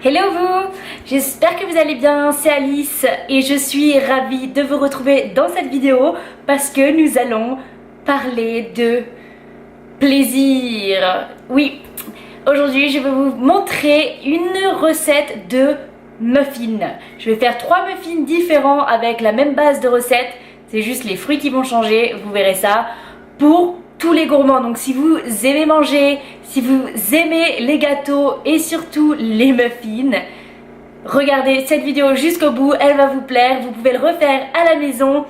Hello vous, j'espère que vous allez bien, c'est Alice et je suis ravie de vous retrouver dans cette vidéo parce que nous allons parler de plaisir. Oui, aujourd'hui je vais vous montrer une recette de muffins. Je vais faire 3 muffins différents avec la même base de recette, c'est juste les fruits qui vont changer, vous verrez ça, pour tous les gourmands. Donc si vous aimez manger, si vous aimez les gâteaux et surtout les muffins, regardez cette vidéo jusqu'au bout, elle va vous plaire. Vous pouvez le refaire à la maison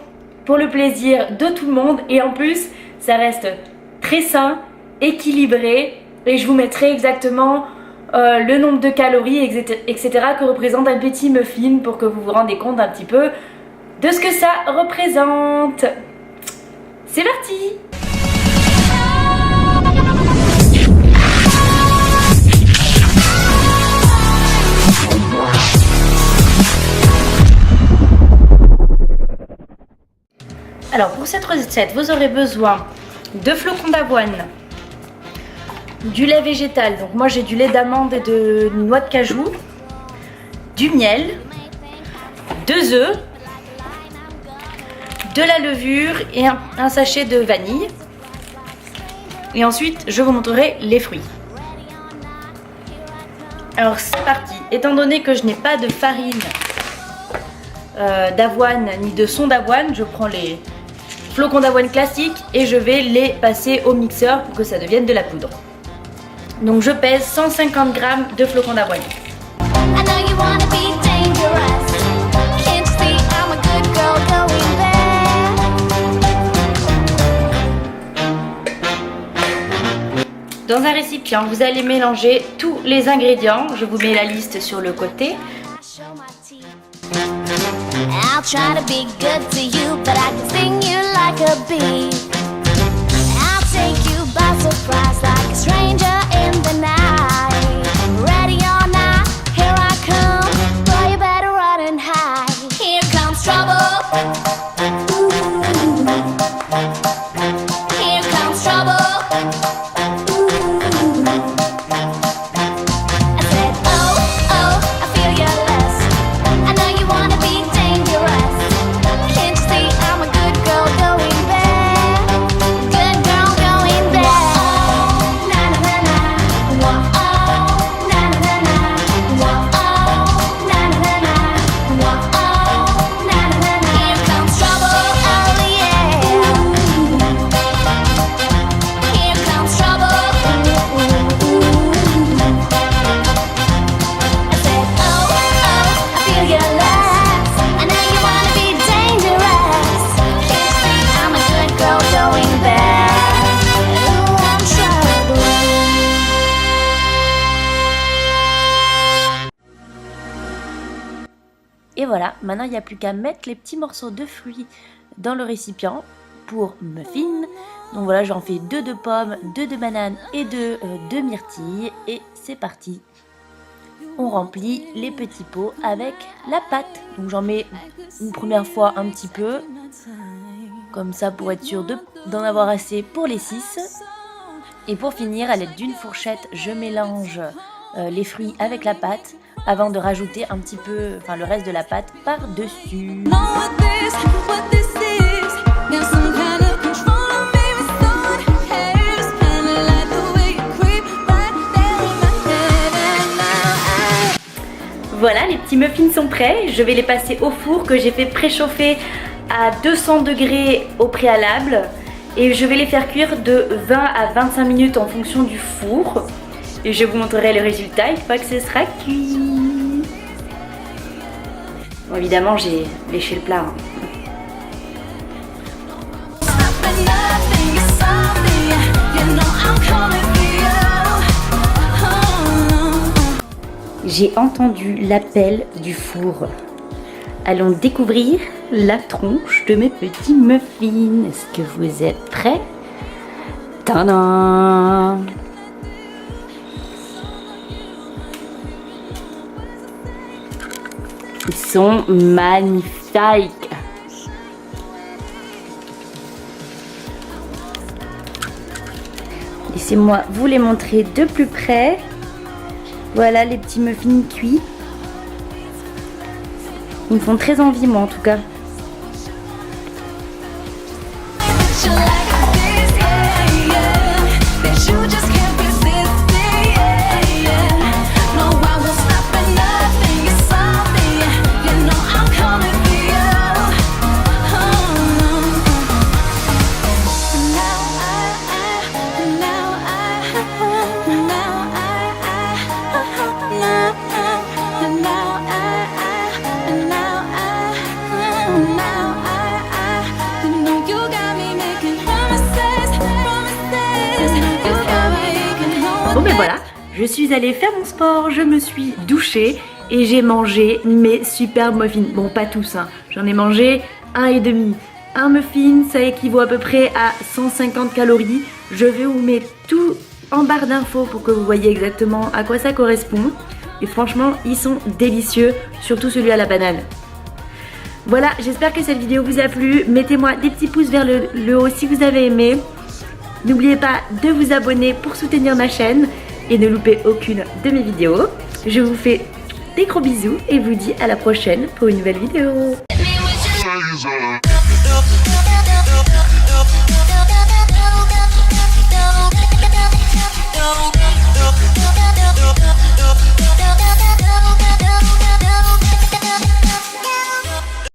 pour le plaisir de tout le monde et en plus ça reste très sain, équilibré et je vous mettrai exactement le nombre de calories etc. que représente un petit muffin pour que vous vous rendez compte un petit peu de ce que ça représente. C'est parti! Alors pour cette recette, vous aurez besoin de flocons d'avoine, du lait végétal, donc moi j'ai du lait d'amande et de noix de cajou, du miel, 2 œufs, de la levure et un sachet de vanille. Et ensuite je vous montrerai les fruits. Alors c'est parti, étant donné que je n'ai pas de farine d'avoine ni de son d'avoine, je prends les flocons d'avoine classiques et je vais les passer au mixeur pour que ça devienne de la poudre. Donc je pèse 150 g de flocons d'avoine. Dans un récipient, vous allez mélanger tous les ingrédients. Je vous mets la liste sur le côté. I'll try to be good to you, but I can sting you like a bee. I'll take you by surprise like a stranger in the night. Ready or not, here I come. Boy, you better run and hide. Here comes trouble. Ooh. Here comes trouble. Et voilà, maintenant il n'y a plus qu'à mettre les petits morceaux de fruits dans le récipient pour muffins. Donc voilà, j'en fais 2 de pommes, 2 de bananes et 2 de myrtilles. Et c'est parti. On remplit les petits pots avec la pâte. Donc j'en mets une première fois un petit peu, comme ça pour être sûr d'en avoir assez pour les 6. Et pour finir, à l'aide d'une fourchette, je mélange les fruits avec la pâte avant de rajouter un petit peu, le reste de la pâte par-dessus. Voilà, les petits muffins sont prêts. Je vais les passer au four que j'ai fait préchauffer à 200 degrés au préalable. Et je vais les faire cuire de 20 à 25 minutes en fonction du four. Et je vous montrerai le résultat une fois que ce sera cuit. Bon, évidemment, j'ai léché le plat. J'ai entendu l'appel du four. Allons découvrir la tronche de mes petits muffins. Est-ce que vous êtes prêts? Tadam! Ils sont magnifiques. Laissez-moi vous les montrer de plus près. Voilà les petits muffins cuits. Ils me font très envie moi en tout cas. Bon ben voilà, je suis allée faire mon sport, je me suis douchée et j'ai mangé mes super muffins. Bon pas tous, hein. J'en ai mangé un et demi. Un muffin ça équivaut à peu près à 150 calories. Je vais vous mettre tout en barre d'infos pour que vous voyez exactement à quoi ça correspond. Et franchement ils sont délicieux, surtout celui à la banane. Voilà, j'espère que cette vidéo vous a plu. Mettez-moi des petits pouces vers le haut si vous avez aimé. N'oubliez pas de vous abonner pour soutenir ma chaîne et ne loupez aucune de mes vidéos. Je vous fais des gros bisous et vous dis à la prochaine pour une nouvelle vidéo.